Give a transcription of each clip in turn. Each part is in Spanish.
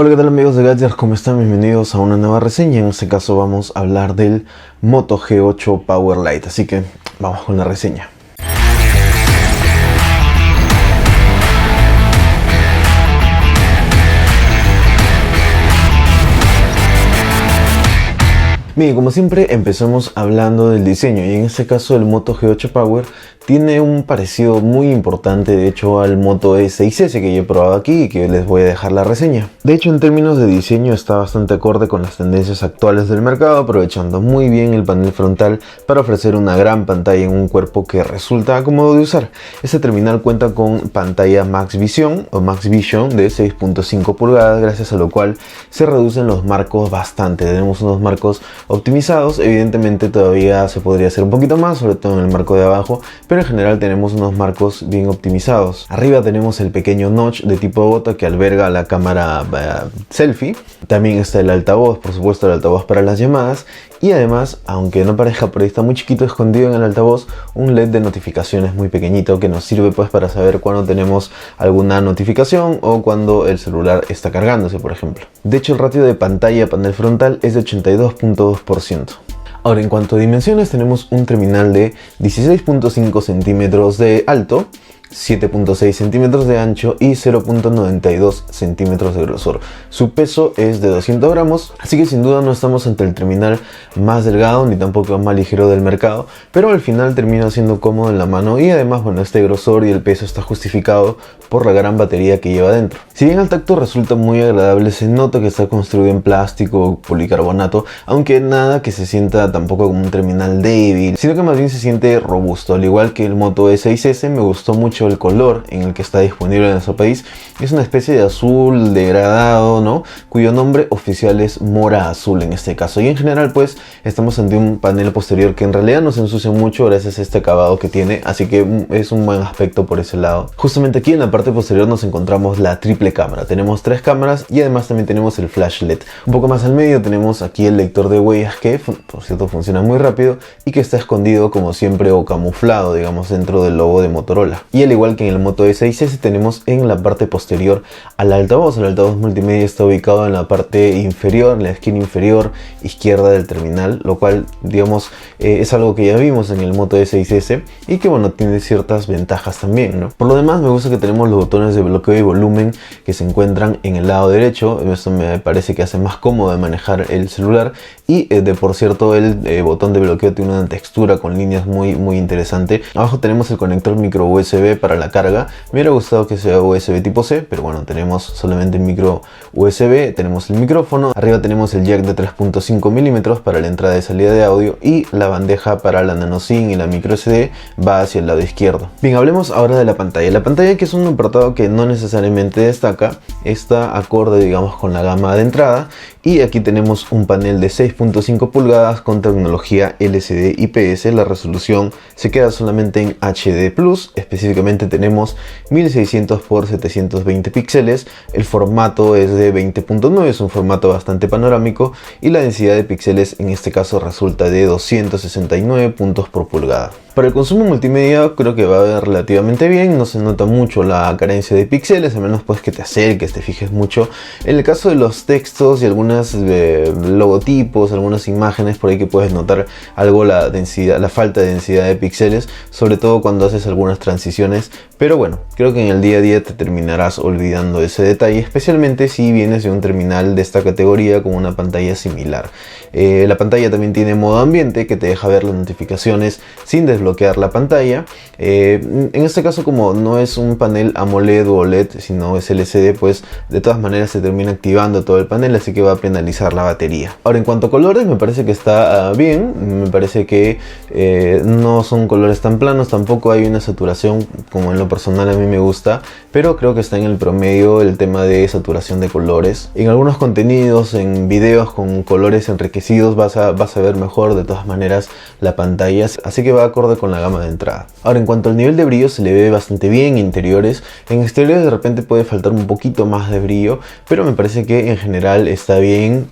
Hola, ¿qué tal amigos de Gadgets? ¿Cómo están? Bienvenidos a una nueva reseña. En este caso vamos a hablar del Moto G8 Power Lite, así que vamos con la reseña. Bien, como siempre empezamos hablando del diseño y en este caso el Moto G8 Power tiene un parecido muy importante de hecho al Moto E6S que yo he probado aquí y que les voy a dejar la reseña. De hecho, en términos de diseño está bastante acorde con las tendencias actuales del mercado, aprovechando muy bien el panel frontal para ofrecer una gran pantalla en un cuerpo que resulta cómodo de usar. Este terminal cuenta con pantalla Max Vision o Max Vision de 6.5 pulgadas, gracias a lo cual se reducen los marcos bastante. Tenemos unos marcos optimizados, evidentemente todavía se podría hacer un poquito más, sobre todo en el marco de abajo, pero en general tenemos unos marcos bien optimizados. Arriba tenemos el pequeño notch de tipo gota que alberga la cámara selfie. También está el altavoz, por supuesto el altavoz para las llamadas, y además, aunque no parezca por ahí, está muy chiquito escondido en el altavoz, un LED de notificaciones muy pequeñito que nos sirve pues para saber cuando tenemos alguna notificación o cuando el celular está cargándose, por ejemplo. De hecho, el ratio de pantalla panel frontal es de 82.2%. Ahora, en cuanto a dimensiones, tenemos un terminal de 16.5 centímetros de alto, 7.6 centímetros de ancho y 0.92 centímetros de grosor. Su peso es de 200 gramos, así que sin duda no estamos ante el terminal más delgado ni tampoco más ligero del mercado, pero al final termina siendo cómodo en la mano y además, bueno, este grosor y el peso está justificado por la gran batería que lleva dentro. Si bien al tacto resulta muy agradable, se nota que está construido en plástico o policarbonato, aunque nada que se sienta tampoco como un terminal débil, sino que más bien se siente robusto. Al igual que el Moto E6S, me gustó mucho el color en el que está disponible en nuestro país. Es una especie de azul degradado, ¿no? Cuyo nombre oficial es mora azul en este caso. Y en general pues estamos ante un panel posterior que en realidad no se ensucia mucho gracias a este acabado que tiene, así que es un buen aspecto por ese lado. Justamente aquí en la parte posterior nos encontramos la triple cámara. Tenemos tres cámaras y además también tenemos el flash LED. Un poco más al medio tenemos aquí el lector de huellas que por cierto funciona muy rápido y que está escondido como siempre o camuflado, digamos, dentro del logo de Motorola. Y al igual que en el Moto E6S tenemos en la parte posterior al altavoz. El altavoz multimedia está ubicado en la parte inferior, en la esquina inferior izquierda del terminal, lo cual digamos es algo que ya vimos en el Moto E6S y que bueno, tiene ciertas ventajas también, ¿no? Por lo demás me gusta que tenemos los botones de bloqueo y volumen que se encuentran en el lado derecho. Esto me parece que hace más cómodo de manejar el celular y por cierto el botón de bloqueo tiene una textura con líneas muy interesante. Abajo tenemos el conector micro USB para la carga. Me hubiera gustado que sea USB tipo C, pero bueno, tenemos solamente micro USB. Tenemos el micrófono, arriba tenemos el jack de 3.5 milímetros para la entrada y salida de audio y la bandeja para la nano SIM y la micro SD va hacia el lado izquierdo. Bien, hablemos ahora de la pantalla. La pantalla, que es un apartado que no necesariamente destaca, está acorde digamos con la gama de entrada, y aquí tenemos un panel de 6.5 pulgadas con tecnología LCD IPS. La resolución se queda solamente en HD+, específicamente tenemos 1600 x 720 píxeles, el formato es de 20.9, es un formato bastante panorámico y la densidad de píxeles en este caso resulta de 269 puntos por pulgada. Para el consumo multimedia creo que va relativamente bien, no se nota mucho la carencia de píxeles, a menos pues que te acerques, te fijes mucho. En el caso de los textos y algunas logotipos, algunas imágenes, por ahí que puedes notar algo la densidad, la falta de densidad de píxeles, sobre todo cuando haces algunas transiciones, pero bueno, creo que en el día a día te terminarás olvidando ese detalle, especialmente si vienes de un terminal de esta categoría con una pantalla similar. La pantalla también tiene modo ambiente que te deja ver las notificaciones sin desbloquear la pantalla. En este caso, como no es un panel AMOLED o OLED, sino es LCD, pues de todas maneras se termina activando todo el panel, así que va a penalizar la batería. Ahora, en cuanto a colores, me parece que está bien, me parece que no son colores tan planos, tampoco hay una saturación como en lo personal a mí me gusta, pero creo que está en el promedio el tema de saturación de colores. En algunos contenidos, en videos con colores enriquecidos, vas a ver mejor de todas maneras la pantalla, así que va acorde con la gama de entrada. Ahora, en cuanto al nivel de brillo, se le ve bastante bien interiores. En exteriores de repente puede faltar un poquito más de brillo, pero me parece que en general está bien.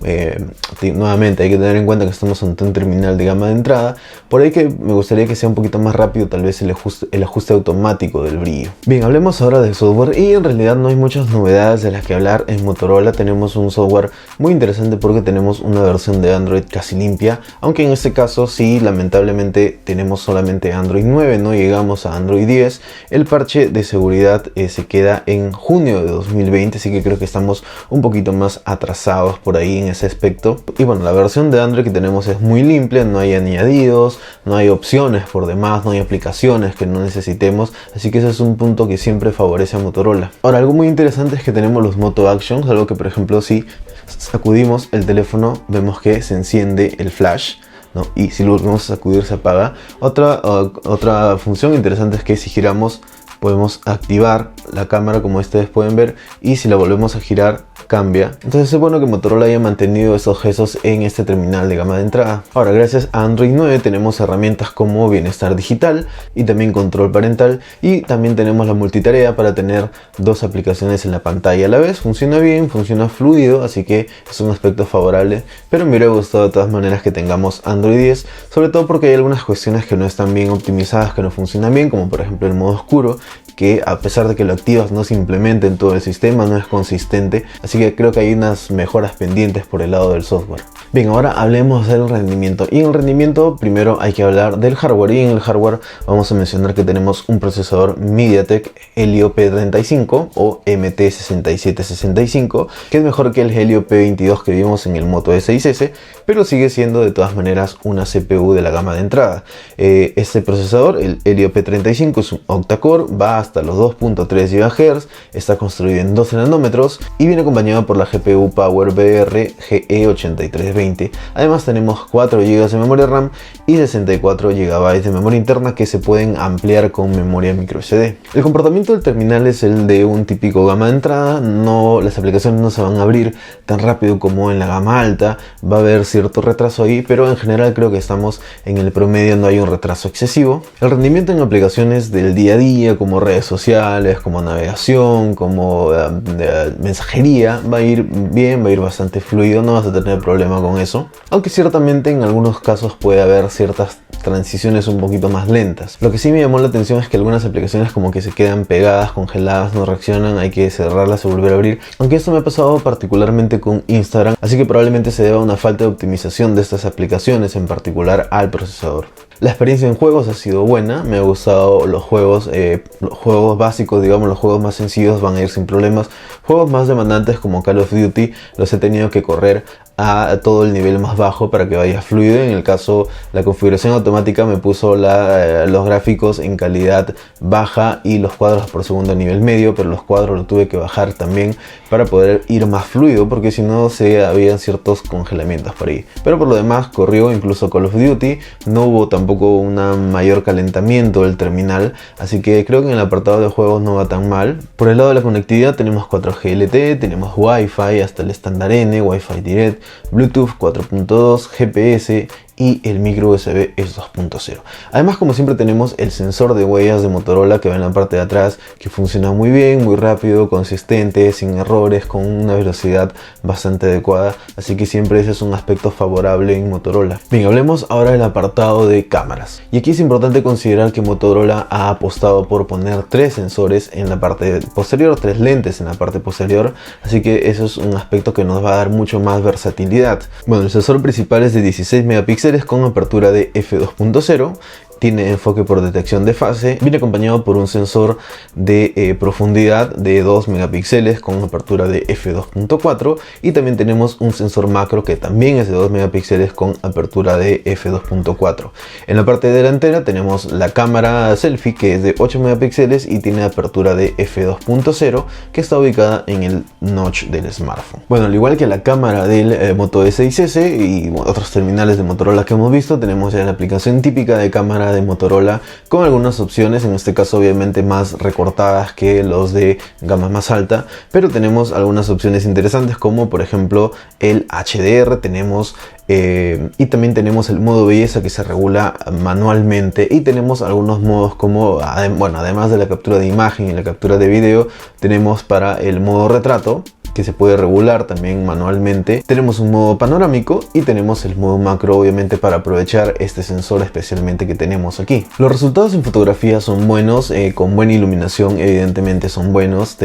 Nuevamente hay que tener en cuenta que estamos ante un terminal de gama de entrada, por ahí que me gustaría que sea un poquito más rápido tal vez el ajuste automático automático del brillo. Bien, hablemos ahora del software y en realidad no hay muchas novedades de las que hablar. En Motorola tenemos un software muy interesante porque tenemos una versión de Android casi limpia, aunque en este caso sí, lamentablemente tenemos solamente Android 9, no llegamos a Android 10. El parche de seguridad se queda en junio de 2020, así que creo que estamos un poquito más atrasados por ahí en ese aspecto. Y bueno, la versión de Android que tenemos es muy limpia, no hay añadidos, no hay opciones por demás, no hay aplicaciones que no necesitemos, así que ese es un punto que siempre favorece a Motorola. Ahora, algo muy interesante es que tenemos los Moto Actions, algo que por ejemplo si sacudimos el teléfono vemos que se enciende el flash, ¿no? Y si lo volvemos a sacudir se apaga. Otra función interesante es que si giramos podemos activar la cámara, como ustedes pueden ver, y si la volvemos a girar cambia. Entonces es bueno que Motorola haya mantenido esos gestos en este terminal de gama de entrada. Ahora, gracias a Android 9 tenemos herramientas como bienestar digital y también control parental, y también tenemos la multitarea para tener dos aplicaciones en la pantalla a la vez. Funciona bien, funciona fluido, así que es un aspecto favorable, pero me hubiera gustado de todas maneras que tengamos Android 10, sobre todo porque hay algunas cuestiones que no están bien optimizadas, que no funcionan bien, como por ejemplo el modo oscuro, que a pesar de que lo activas no se implementa en todo el sistema, no es consistente, así que creo que hay unas mejoras pendientes por el lado del software. Bien, ahora hablemos del rendimiento, y en el rendimiento primero hay que hablar del hardware, y en el hardware vamos a mencionar que tenemos un procesador MediaTek Helio P35 o MT6765, que es mejor que el Helio P22 que vimos en el Moto E6S, pero sigue siendo de todas maneras una CPU de la gama de entrada. Este procesador, el Helio P35, es un octa-core, va hasta los 2.3 GHz, está construido en 12 nanómetros y viene acompañado por la GPU PowerVR GE8320. Además tenemos 4 GB de memoria RAM y 64 GB de memoria interna que se pueden ampliar con memoria microSD. El comportamiento del terminal es el de un típico gama de entrada, las aplicaciones no se van a abrir tan rápido como en la gama alta, va a haber cierto retraso ahí, pero en general creo que estamos en el promedio, no hay un retraso excesivo. El rendimiento en aplicaciones del día a día como redes sociales, como navegación, como mensajería va a ir bien, va a ir bastante fluido, no vas a tener problema con eso, aunque ciertamente en algunos casos puede haber ciertas transiciones un poquito más lentas. Lo que sí me llamó la atención es que algunas aplicaciones como que se quedan pegadas, congeladas, no reaccionan, hay que cerrarlas y volver a abrir, aunque esto me ha pasado particularmente con Instagram, así que probablemente se deba a una falta de optimización de estas aplicaciones, en particular al procesador. La experiencia en juegos ha sido buena, me ha gustado los juegos básicos, digamos, los juegos más sencillos van a ir sin problemas. Juegos más demandantes como Call of Duty los he tenido que correr a todo el nivel más bajo para que vaya fluido. En el caso, la configuración automática me puso los gráficos en calidad baja y los cuadros por segundo a nivel medio, pero los cuadros lo tuve que bajar también para poder ir más fluido, porque si no habían ciertos congelamientos por ahí. Pero por lo demás corrió incluso Call of Duty, no hubo tampoco un mayor calentamiento del terminal, así que creo que en el apartado de juegos no va tan mal. Por el lado de la conectividad tenemos 4G LTE, tenemos Wi-Fi hasta el estándar N, Wi-Fi Direct, Bluetooth 4.2, GPS y el micro USB es 2.0. Además, como siempre, tenemos el sensor de huellas de Motorola que va en la parte de atrás, que funciona muy bien, muy rápido, consistente, sin errores, con una velocidad bastante adecuada, así que siempre ese es un aspecto favorable en Motorola. Bien, hablemos ahora del apartado de cámaras, y aquí es importante considerar que Motorola ha apostado por poner 3 sensores en la parte posterior, 3 lentes en la parte posterior, así que eso es un aspecto que nos va a dar mucho más versatilidad. Bueno, el sensor principal es de 16 megapíxeles con apertura de f2.0, tiene enfoque por detección de fase, viene acompañado por un sensor de profundidad de 2 megapíxeles con apertura de f2.4 y también tenemos un sensor macro que también es de 2 megapíxeles con apertura de f2.4. En la parte delantera tenemos la cámara selfie que es de 8 megapíxeles y tiene apertura de f2.0 que está ubicada en el notch del smartphone. Bueno, al igual que la cámara del Moto E6S y otros terminales de Motorola que hemos visto, tenemos ya la aplicación típica de cámara de Motorola con algunas opciones, en este caso obviamente más recortadas que los de gama más alta, pero tenemos algunas opciones interesantes como por ejemplo el HDR, tenemos y también tenemos el modo belleza que se regula manualmente, y tenemos algunos modos como, bueno, además de la captura de imagen y la captura de video, tenemos para el modo retrato, que se puede regular también manualmente. Tenemos un modo panorámico y tenemos el modo macro, obviamente, para aprovechar este sensor especialmente que tenemos aquí. Los resultados en fotografía son buenos, con buena iluminación evidentemente son buenos.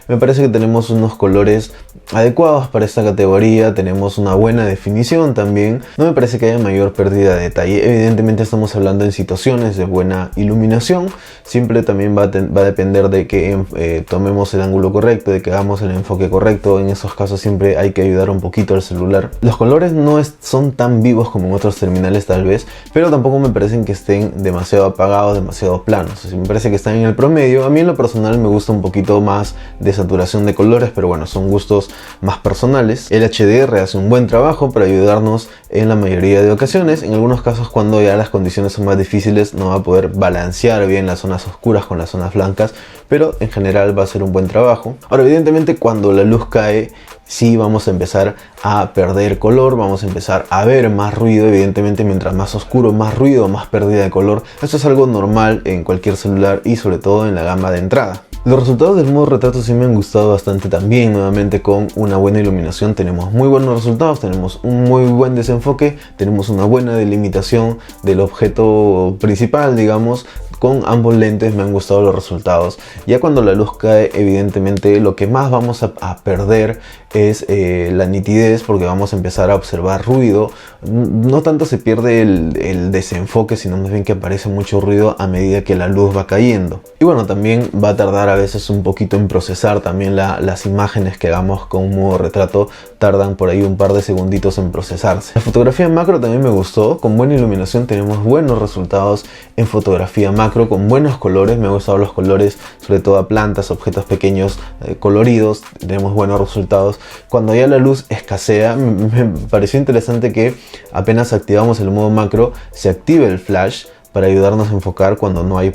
Me parece que tenemos unos colores adecuados para esta categoría, tenemos una buena definición también, no me parece que haya mayor pérdida de detalle. Evidentemente estamos hablando en situaciones de buena iluminación, siempre también va a depender de que tomemos el ángulo correcto, de que hagamos el enfoque correcto. En esos casos siempre hay que ayudar un poquito al celular. Los colores no son tan vivos como en otros terminales tal vez, pero tampoco me parecen que estén demasiado apagados, demasiado planos. Me parece que están en el promedio. A mí en lo personal me gusta un poquito más de saturación de colores, pero bueno, son gustos más personales. El HDR hace un buen trabajo para ayudarnos en la mayoría de ocasiones. En algunos casos, cuando ya las condiciones son más difíciles, no va a poder balancear bien las zonas oscuras con las zonas blancas, pero en general va a ser un buen trabajo. Ahora, evidentemente, cuando la luz cae, sí vamos a empezar a perder color, vamos a empezar a ver más ruido. Evidentemente, mientras más oscuro, más ruido, más pérdida de color. Esto es algo normal en cualquier celular y sobre todo en la gama de entrada. Los resultados del modo retrato sí me han gustado bastante también. Nuevamente, con una buena iluminación tenemos muy buenos resultados, tenemos un muy buen desenfoque, tenemos una buena delimitación del objeto principal, digamos. Con ambos lentes me han gustado los resultados. Ya cuando la luz cae, evidentemente lo que más vamos a perder es la nitidez, porque vamos a empezar a observar ruido. No tanto se pierde el desenfoque, sino más bien que aparece mucho ruido a medida que la luz va cayendo. Y bueno, también va a tardar a veces un poquito en procesar también las imágenes que hagamos con un modo retrato. Tardan por ahí un par de segunditos en procesarse. La fotografía macro también me gustó. Con buena iluminación tenemos buenos resultados en fotografía macro, con buenos colores. Me han gustado los colores, sobre todo a plantas, objetos pequeños, coloridos. Tenemos buenos resultados. Cuando ya la luz escasea, me pareció interesante que apenas activamos el modo macro, se active el flash para ayudarnos a enfocar cuando no hay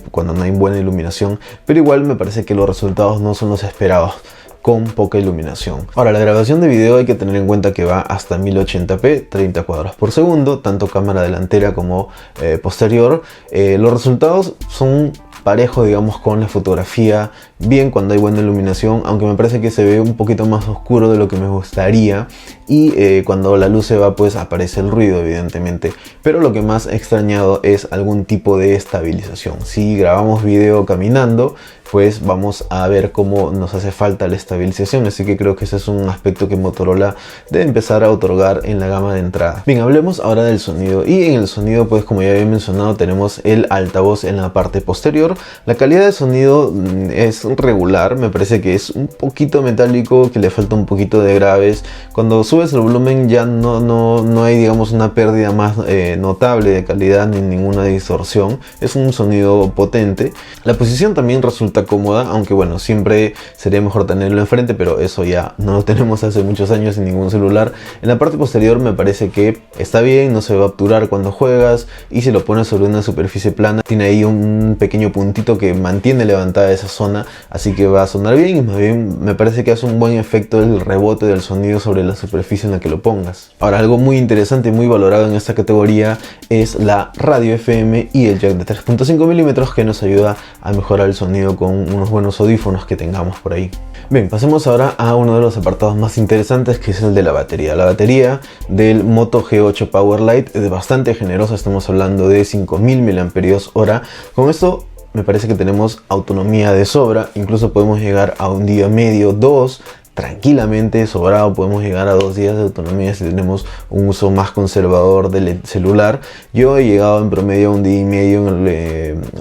buena iluminación, pero igual me parece que los resultados no son los esperados con poca iluminación. Ahora, la grabación de video hay que tener en cuenta que va hasta 1080p, 30 cuadros por segundo, tanto cámara delantera como posterior. Los resultados son parejos, digamos, con la fotografía, bien cuando hay buena iluminación, aunque me parece que se ve un poquito más oscuro de lo que me gustaría, y cuando la luz se va, pues aparece el ruido, evidentemente. Pero lo que más he extrañado es algún tipo de estabilización. Si grabamos video caminando, pues vamos a ver cómo nos hace falta la estabilización, así que creo que ese es un aspecto que Motorola debe empezar a otorgar en la gama de entrada. Bien, hablemos ahora del sonido, y en el sonido, pues como ya había mencionado, tenemos el altavoz en la parte posterior. La calidad de sonido es regular, me parece que es un poquito metálico, que le falta un poquito de graves. Cuando subes el volumen ya no hay, digamos, una pérdida más notable de calidad ni ninguna distorsión. Es un sonido potente. La posición también resulta cómoda, aunque bueno, siempre sería mejor tenerlo enfrente, pero eso ya no lo tenemos hace muchos años en ningún celular. En la parte posterior me parece que está bien, no se va a obturar cuando juegas, y si lo pones sobre una superficie plana, tiene ahí un pequeño puntito que mantiene levantada esa zona, así que va a sonar bien, y más bien me parece que hace un buen efecto el rebote del sonido sobre la superficie en la que lo pongas. Ahora, algo muy interesante y muy valorado en esta categoría es la radio FM y el jack de 3.5 mm, que nos ayuda a mejorar el sonido con unos buenos audífonos que tengamos por ahí. Bien, pasemos ahora a uno de los apartados más interesantes, que es el de la batería. La batería del Moto G8 Power Lite es bastante generosa, estamos hablando de 5000 mAh. Con esto me parece que tenemos autonomía de sobra, incluso podemos llegar a un día medio, dos, tranquilamente sobrado. Podemos llegar a 2 días de autonomía si tenemos un uso más conservador del celular. Yo he llegado en promedio a un día y medio,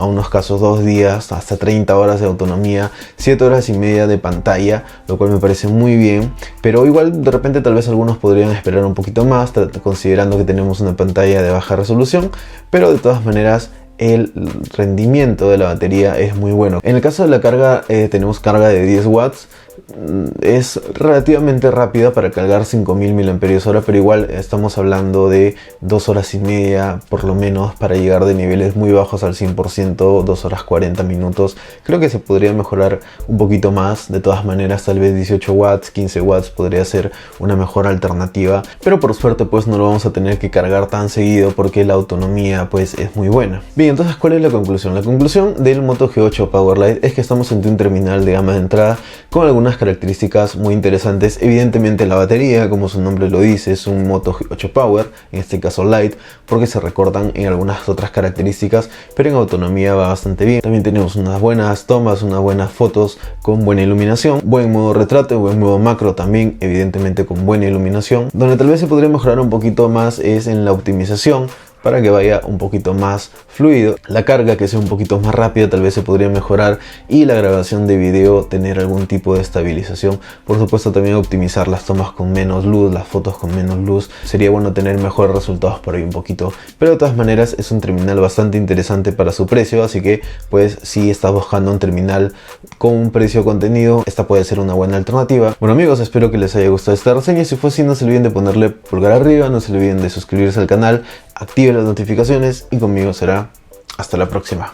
a unos casos 2 días, hasta 30 horas de autonomía, 7 horas y media de pantalla, lo cual me parece muy bien. Pero igual de repente tal vez algunos podrían esperar un poquito más, considerando que tenemos una pantalla de baja resolución, pero de todas maneras el rendimiento de la batería es muy bueno. En el caso de la carga, tenemos carga de 10 watts. Es relativamente rápida para cargar 5000 mAh, pero igual estamos hablando de 2 horas y media por lo menos para llegar de niveles muy bajos al 100%, 2 horas 40 minutos. Creo que se podría mejorar un poquito más. De todas maneras, tal vez 18 watts, 15 watts podría ser una mejor alternativa, pero por suerte pues no lo vamos a tener que cargar tan seguido, porque la autonomía pues es muy buena. Bien, entonces, ¿cuál es la conclusión? La conclusión del Moto G8 Power Lite es que estamos ante un terminal de gama de entrada con algunas características muy interesantes. Evidentemente la batería, como su nombre lo dice, es un Moto G8 Power, en este caso Lite, porque se recortan en algunas otras características, pero en autonomía va bastante bien. También tenemos unas buenas tomas, unas buenas fotos con buena iluminación, buen modo retrato, buen modo macro también, evidentemente con buena iluminación. Donde tal vez se podría mejorar un poquito más es en la optimización, para que vaya un poquito más fluido. La carga que sea un poquito más rápida tal vez se podría mejorar, y la grabación de video tener algún tipo de estabilización. Por supuesto también optimizar las tomas con menos luz, las fotos con menos luz. Sería bueno tener mejores resultados por ahí un poquito, pero de todas maneras es un terminal bastante interesante para su precio, así que pues si estás buscando un terminal con un precio contenido, esta puede ser una buena alternativa. Bueno amigos, espero que les haya gustado esta reseña. Si fue así, no se olviden de ponerle pulgar arriba, no se olviden de suscribirse al canal, activen las notificaciones y conmigo será hasta la próxima.